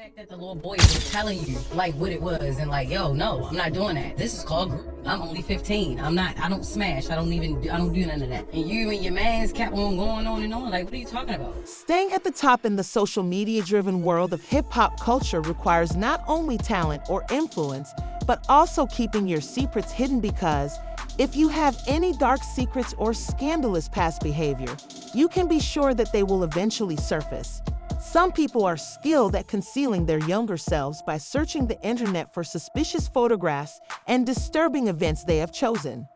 fact that the little boy was telling you like what it was and like, yo, no, I'm not doing that. This is called group. I'm only 15. I don't smash. I don't do none of that. And you and your mans kept on going on and on. Like, what are you talking about? Staying at the top in the social media-driven world of hip-hop culture requires not only talent or influence, but also keeping your secrets hidden, because if you have any dark secrets or scandalous past behavior, you can be sure that they will eventually surface. Some people are skilled at concealing their younger selves by searching the internet for suspicious photographs and disturbing events they have chosen.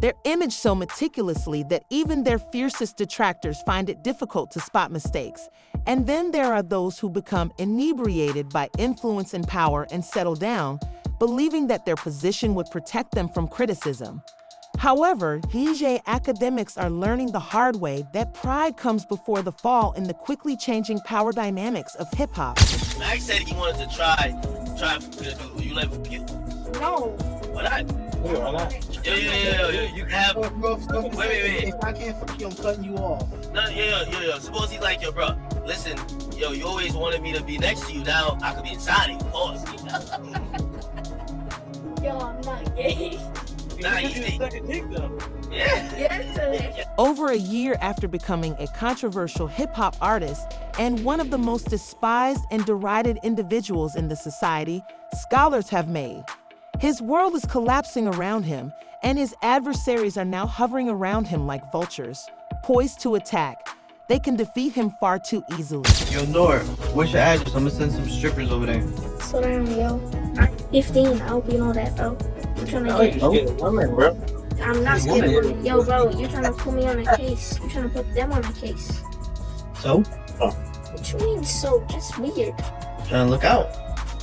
They're imaged so meticulously that even their fiercest detractors find it difficult to spot mistakes. And then there are those who become inebriated by influence and power and settle down, believing that their position would protect them from criticism. However, DJ Akademiks are learning the hard way that pride comes before the fall in the quickly changing power dynamics of hip-hop. Max said he wanted to try, you let him get? No. Why not? Why not? Yo, you have, wait. If I can't fuck you, I'm cutting you off. No, yo, suppose he's like, yo, bro, listen, yo, you always wanted me to be next to you, now I could be inside of you, pause. Yo, I'm not gay. Yeah. Over a year after becoming a controversial hip-hop artist and one of the most despised and derided individuals in the society, scholars have made, his world is collapsing around him, and his adversaries are now hovering around him like vultures, poised to attack. They can defeat him far too easily. Yo, Nor, what's your address? I'm gonna send some strippers over there. Slow down, yo. I'm 15. I hope you know that, bro. I'm trying to Get a woman, bro. I'm not scared of women. Yo, bro, you're trying to put me on a case. You're trying to put them on a case. So? What you mean, so? That's weird. Trying to look out.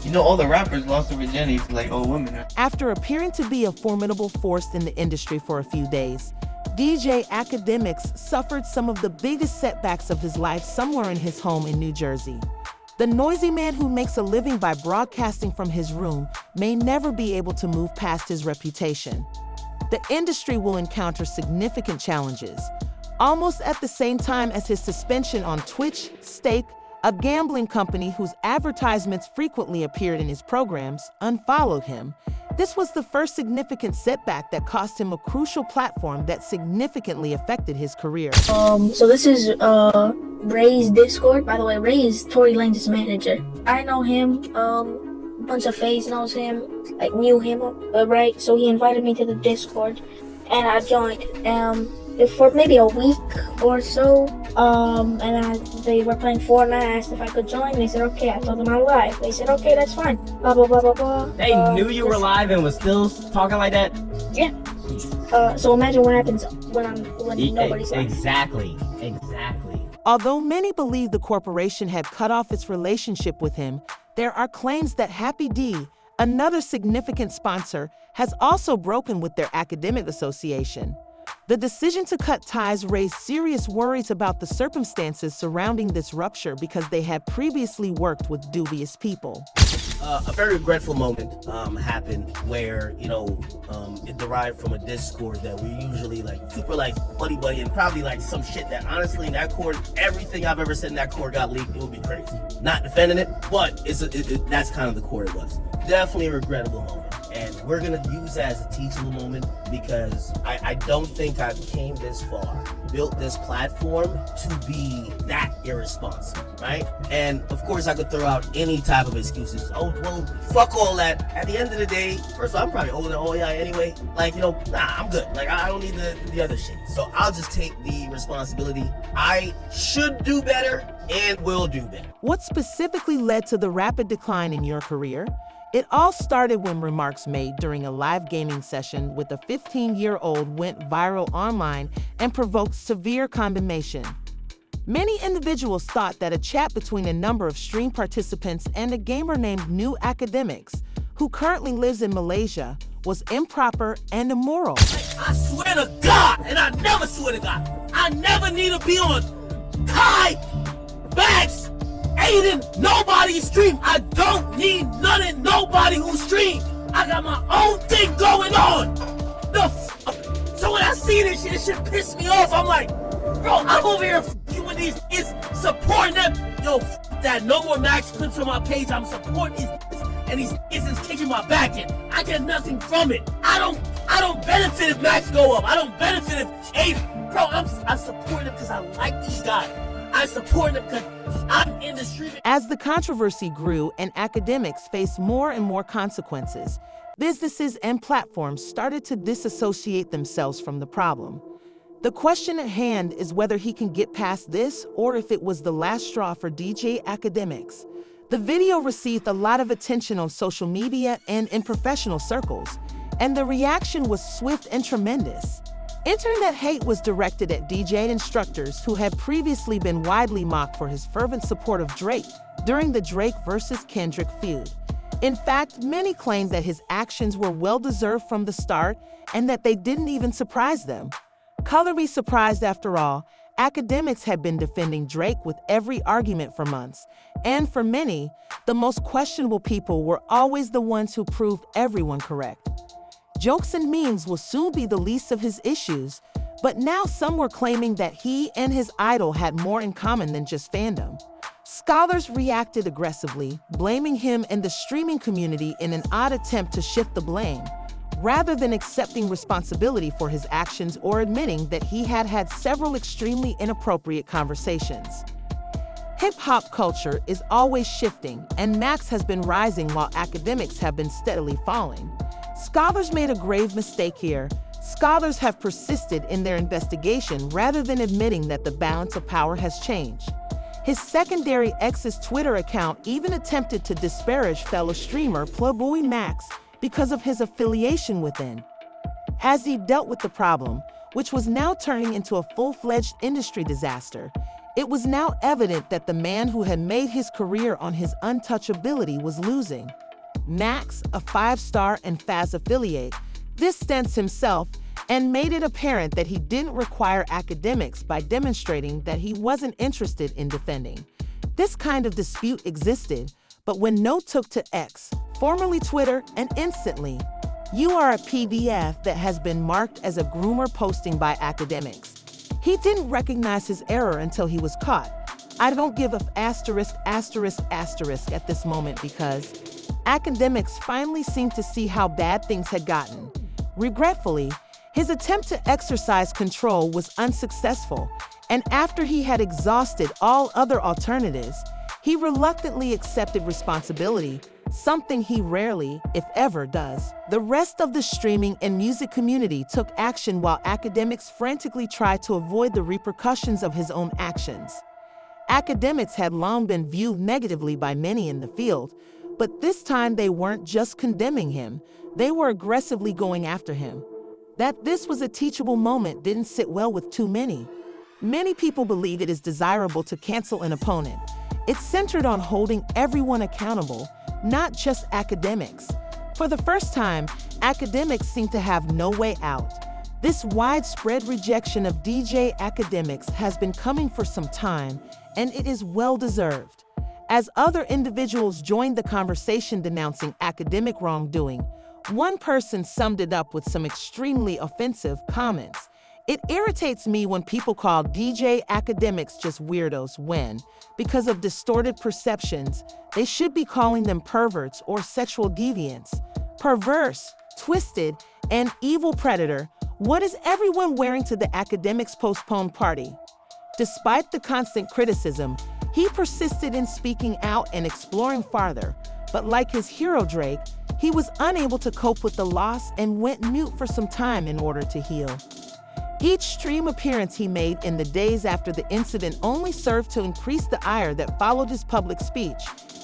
You know, all the rappers lost their virginity to like old women. After appearing to be a formidable force in the industry for a few days, DJ Akademiks suffered some of the biggest setbacks of his life somewhere in his home in New Jersey. The noisy man who makes a living by broadcasting from his room may never be able to move past his reputation. The industry will encounter significant challenges. Almost at the same time as his suspension on Twitch, Stake, a gambling company whose advertisements frequently appeared in his programs, unfollowed him. This was the first significant setback that cost him a crucial platform that significantly affected his career. So this is Ray's Discord. By the way, Ray is Tory Lanez's manager. I know him. A bunch of FaZe knows him. Like knew him, right? So he invited me to the Discord, and I joined. For maybe a week or so. They were playing Fortnite. I asked if I could join. They said okay. I told them I'm live. They said okay, that's fine. Blah blah blah blah blah. They knew you were live and was still talking like that. Yeah. So imagine what happens when nobody's live. Exactly. Although many believe the corporation had cut off its relationship with him, there are claims that Happy D, another significant sponsor, has also broken with their academic association. The decision to cut ties raised serious worries about the circumstances surrounding this rupture because they had previously worked with dubious people. A very regretful moment happened where, it derived from a Discord that we usually super buddy and probably some shit that honestly in that Cord, everything I've ever said in that Cord got leaked. It would be crazy. Not defending it, but that's kind of the Cord it was. Definitely a regrettable moment. And we're gonna use that as a teachable moment because I don't think I've came this far, built this platform to be that irresponsible, right? And of course I could throw out any type of excuses. Oh, well, fuck all that. At the end of the day, first of all, I'm probably older than all y'all anyway. I'm good. I don't need the other shit. So I'll just take the responsibility. I should do better and will do better. What specifically led to the rapid decline in your career? It all started when remarks made during a live gaming session with a 15-year-old went viral online and provoked severe condemnation. Many individuals thought that a chat between a number of stream participants and a gamer named New Akademiks, who currently lives in Malaysia, was improper and immoral. I swear to God, and I never swear to God, I never need to be on Kai, Bags, Aiden, nobody's stream. I don't need none of nobody who stream. I got my own thing going on. So when I see this shit piss me off. I'm like, bro, I'm over here doing these, supporting them. Yo, that. No more Max clips on my page. I'm supporting these and these is kicking my back in. I get nothing from it. I don't benefit if Max go up. I don't benefit if Abe. Bro, I support them because I like these guys. I support them because I'm in the street. As the controversy grew and academics faced more and more consequences, businesses and platforms started to disassociate themselves from the problem. The question at hand is whether he can get past this or if it was the last straw for DJ Akademiks. The video received a lot of attention on social media and in professional circles, and the reaction was swift and tremendous. Internet hate was directed at DJ instructors who had previously been widely mocked for his fervent support of Drake during the Drake versus Kendrick feud. In fact, many claimed that his actions were well-deserved from the start and that they didn't even surprise them. Color be surprised after all, Akademiks had been defending Drake with every argument for months, and for many, the most questionable people were always the ones who proved everyone correct. Jokes and memes will soon be the least of his issues, but now some were claiming that he and his idol had more in common than just fandom. Scholars reacted aggressively, blaming him and the streaming community in an odd attempt to shift the blame, rather than accepting responsibility for his actions or admitting that he had had several extremely inappropriate conversations. Hip-hop culture is always shifting, and Max has been rising while Akademiks have been steadily falling. Scholars made a grave mistake here. Scholars have persisted in their investigation rather than admitting that the balance of power has changed. His secondary X's Twitter account even attempted to disparage fellow streamer Playboy Max because of his affiliation with N. As he dealt with the problem, which was now turning into a full-fledged industry disaster, it was now evident that the man who had made his career on his untouchability was losing. Max, a 5-star and Faz affiliate, distanced himself and made it apparent that he didn't require Akademiks by demonstrating that he wasn't interested in defending. This kind of dispute existed, but when No took to X, formerly Twitter, and instantly, "You are a PDF that has been marked as a groomer posting by Akademiks." He didn't recognize his error until he was caught. I don't give a asterisk at this moment because Akademiks finally seemed to see how bad things had gotten. Regretfully, his attempt to exercise control was unsuccessful, and after he had exhausted all other alternatives, he reluctantly accepted responsibility, something he rarely, if ever, does. The rest of the streaming and music community took action while Akademiks frantically tried to avoid the repercussions of his own actions. Akademiks had long been viewed negatively by many in the field, but this time they weren't just condemning him, they were aggressively going after him. That this was a teachable moment didn't sit well with too many. Many people believe it is desirable to cancel an opponent. It's centered on holding everyone accountable, not just Akademiks. For the first time, Akademiks seem to have no way out. This widespread rejection of DJ Akademiks has been coming for some time, and it is well-deserved. As other individuals joined the conversation denouncing academic wrongdoing, one person summed it up with some extremely offensive comments. "It irritates me when people call DJ Akademiks just weirdos when, because of distorted perceptions, they should be calling them perverts or sexual deviants. Perverse, twisted, and evil predator. What is everyone wearing to the Akademiks postponed party?" Despite the constant criticism, he persisted in speaking out and exploring farther, but like his hero Drake, he was unable to cope with the loss and went mute for some time in order to heal. Each stream appearance he made in the days after the incident only served to increase the ire that followed his public speech,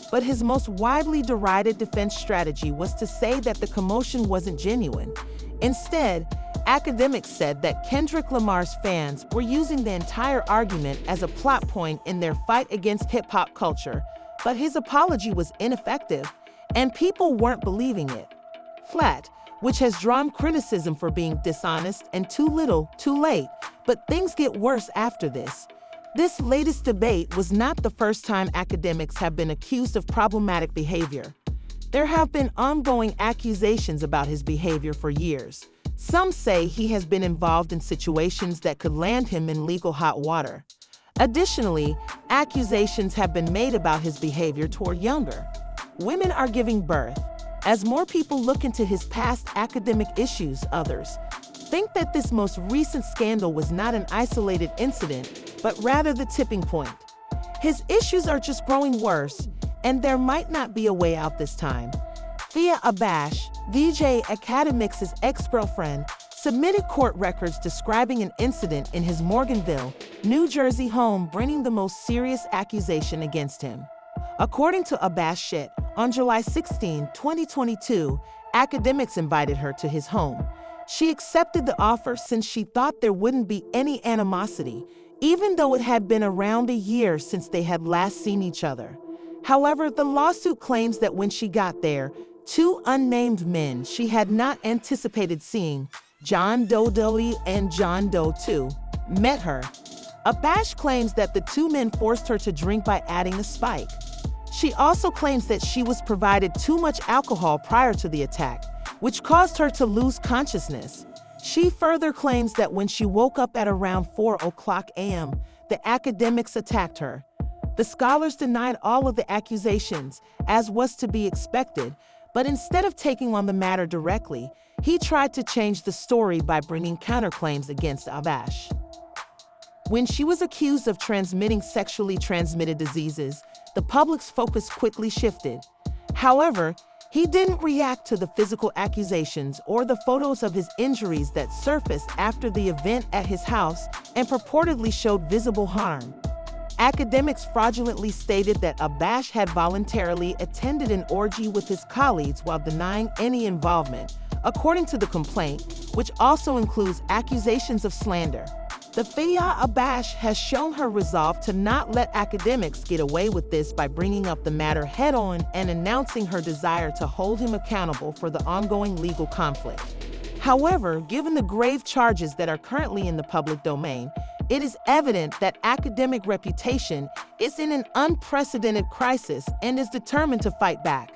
but his most widely derided defense strategy was to say that the commotion wasn't genuine. Instead, Akademiks said that Kendrick Lamar's fans were using the entire argument as a plot point in their fight against hip-hop culture, but his apology was ineffective, and people weren't believing it. Flat, which has drawn criticism for being dishonest and too little, too late, but things get worse after this. This latest debate was not the first time Akademiks have been accused of problematic behavior. There have been ongoing accusations about his behavior for years. Some say he has been involved in situations that could land him in legal hot water. Additionally, accusations have been made about his behavior toward younger women are giving birth. As more people look into his past academic issues, others think that this most recent scandal was not an isolated incident, but rather the tipping point. His issues are just growing worse, and there might not be a way out this time. Thea Abash, DJ Akademiks' ex-girlfriend, submitted court records describing an incident in his Morganville, New Jersey home, bringing the most serious accusation against him. According to Abash, on July 16, 2022, Akademiks invited her to his home. She accepted the offer since she thought there wouldn't be any animosity, even though it had been around a year since they had last seen each other. However, the lawsuit claims that when she got there, two unnamed men she had not anticipated seeing, John Doe Doe and John Doe 2, met her. Abash claims that the two men forced her to drink by adding a spike. She also claims that she was provided too much alcohol prior to the attack, which caused her to lose consciousness. She further claims that when she woke up at around 4:00 a.m., the Akademiks attacked her. The scholars denied all of the accusations, as was to be expected, but instead of taking on the matter directly, he tried to change the story by bringing counterclaims against Abash. When she was accused of transmitting sexually transmitted diseases, the public's focus quickly shifted. However, he didn't react to the physical accusations or the photos of his injuries that surfaced after the event at his house and purportedly showed visible harm. Akademiks fraudulently stated that Abash had voluntarily attended an orgy with his colleagues while denying any involvement, according to the complaint, which also includes accusations of slander. The Thea Abash has shown her resolve to not let Akademiks get away with this by bringing up the matter head-on and announcing her desire to hold him accountable for the ongoing legal conflict. However, given the grave charges that are currently in the public domain, it is evident that academic reputation is in an unprecedented crisis and is determined to fight back.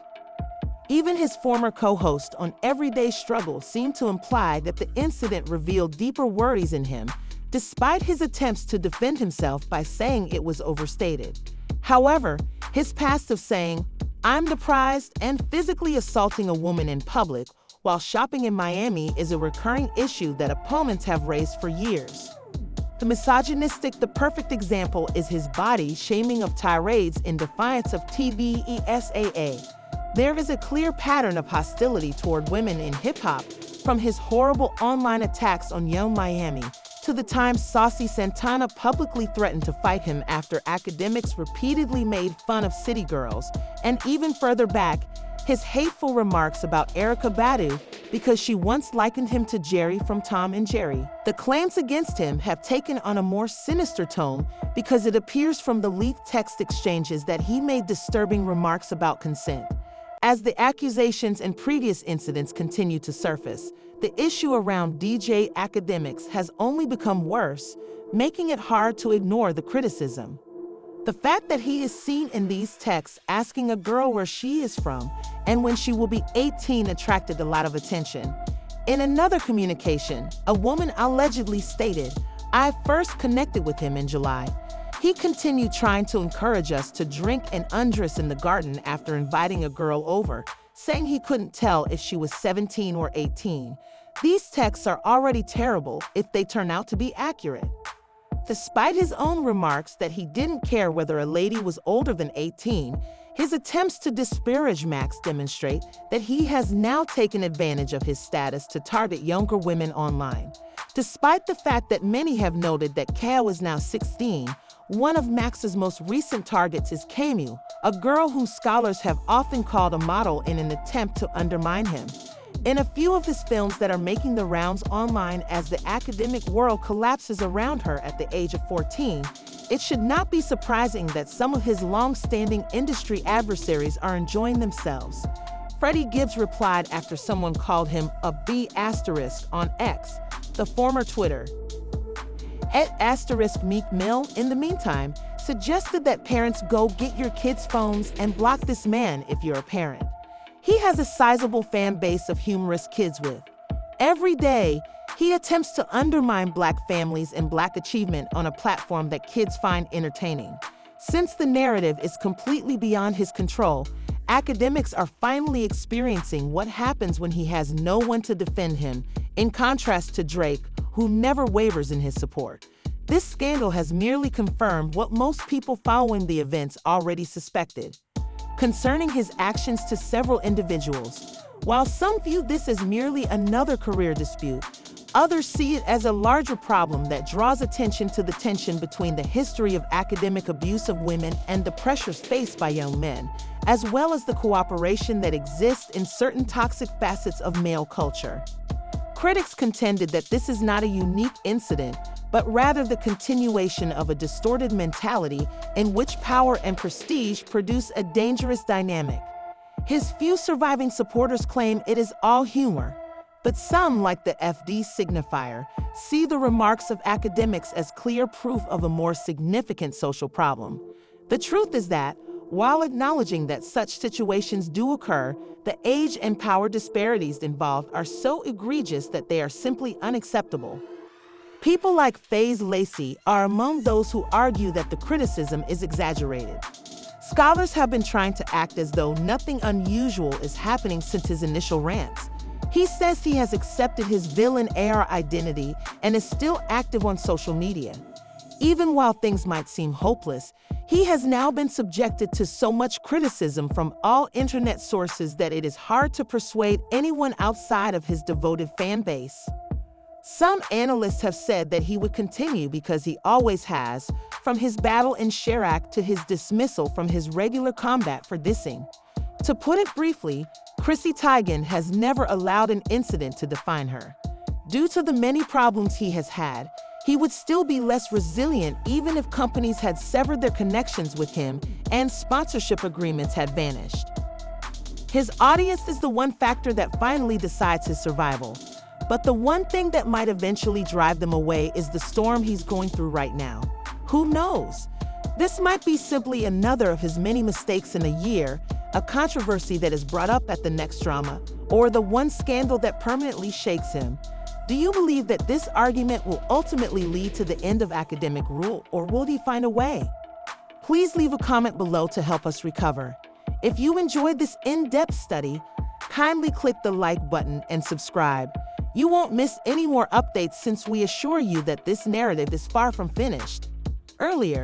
Even his former co-host on Everyday Struggle seemed to imply that the incident revealed deeper worries in him, despite his attempts to defend himself by saying it was overstated. However, his past of saying, "I'm the prize," and physically assaulting a woman in public while shopping in Miami is a recurring issue that opponents have raised for years. The perfect example is his body shaming of tirades in defiance of TVESAA. There is a clear pattern of hostility toward women in hip-hop, from his horrible online attacks on Young Miami to the time Saucy Santana publicly threatened to fight him after Akademiks repeatedly made fun of city girls, and even further back, his hateful remarks about Erykah Badu because she once likened him to Jerry from Tom and Jerry. The claims against him have taken on a more sinister tone because it appears from the leaked text exchanges that he made disturbing remarks about consent. As the accusations and previous incidents continue to surface, the issue around DJ Akademiks has only become worse, making it hard to ignore the criticism. The fact that he is seen in these texts asking a girl where she is from and when she will be 18 attracted a lot of attention. In another communication, a woman allegedly stated, "I first connected with him in July. He continued trying to encourage us to drink and undress in the garden after inviting a girl over, saying he couldn't tell if she was 17 or 18. These texts are already terrible if they turn out to be accurate." Despite his own remarks that he didn't care whether a lady was older than 18, his attempts to disparage Max demonstrate that he has now taken advantage of his status to target younger women online. Despite the fact that many have noted that Kao is now 16, one of Max's most recent targets is Camu, a girl whom scholars have often called a model in an attempt to undermine him. In a few of his films that are making the rounds online as the academic world collapses around her at the age of 14, it should not be surprising that some of his long-standing industry adversaries are enjoying themselves. Freddie Gibbs replied after someone called him a B** on X, the former Twitter. @Meek Mill, in the meantime, suggested that parents go get your kids' phones and block this man if you're a parent. He has a sizable fan base of humorous kids with. Every day, He attempts to undermine Black families and Black achievement on a platform that kids find entertaining. Since the narrative is completely beyond his control, academics are finally experiencing what happens when he has no one to defend him, in contrast to Drake, who never wavers in his support. This scandal has merely confirmed what most people following the events already suspected concerning his actions to several individuals. While some view this as merely another career dispute, others see it as a larger problem that draws attention to the tension between the history of academic abuse of women and the pressures faced by young men, as well as the cooperation that exists in certain toxic facets of male culture. Critics contended that this is not a unique incident, but rather the continuation of a distorted mentality in which power and prestige produce a dangerous dynamic. His few surviving supporters claim it is all humor, but some, like the FD signifier, see the remarks of academics as clear proof of a more significant social problem. The truth is that, while acknowledging that such situations do occur, the age and power disparities involved are so egregious that they are simply unacceptable. People like Faze Lacey are among those who argue that the criticism is exaggerated. Scholars have been trying to act as though nothing unusual is happening since his initial rants. He says he has accepted his villain AR identity and is still active on social media. Even while things might seem hopeless, he has now been subjected to so much criticism from all internet sources that it is hard to persuade anyone outside of his devoted fan base. Some analysts have said that he would continue because he always has, from his battle in Chirac to his dismissal from his regular combat for dissing. To put it briefly, Chrissy Teigen has never allowed an incident to define her. Due to the many problems he has had, he would still be less resilient even if companies had severed their connections with him and sponsorship agreements had vanished. His audience is the one factor that finally decides his survival. But the one thing that might eventually drive them away is the storm he's going through right now. Who knows? This might be simply another of his many mistakes in a year, a controversy that is brought up at the next drama, or the one scandal that permanently shakes him. Do you believe that this argument will ultimately lead to the end of academic rule, or will he find a way? Please leave a comment below to help us recover. If you enjoyed this in-depth study, kindly click the like button and subscribe. You won't miss any more updates since we assure you that this narrative is far from finished. Earlier,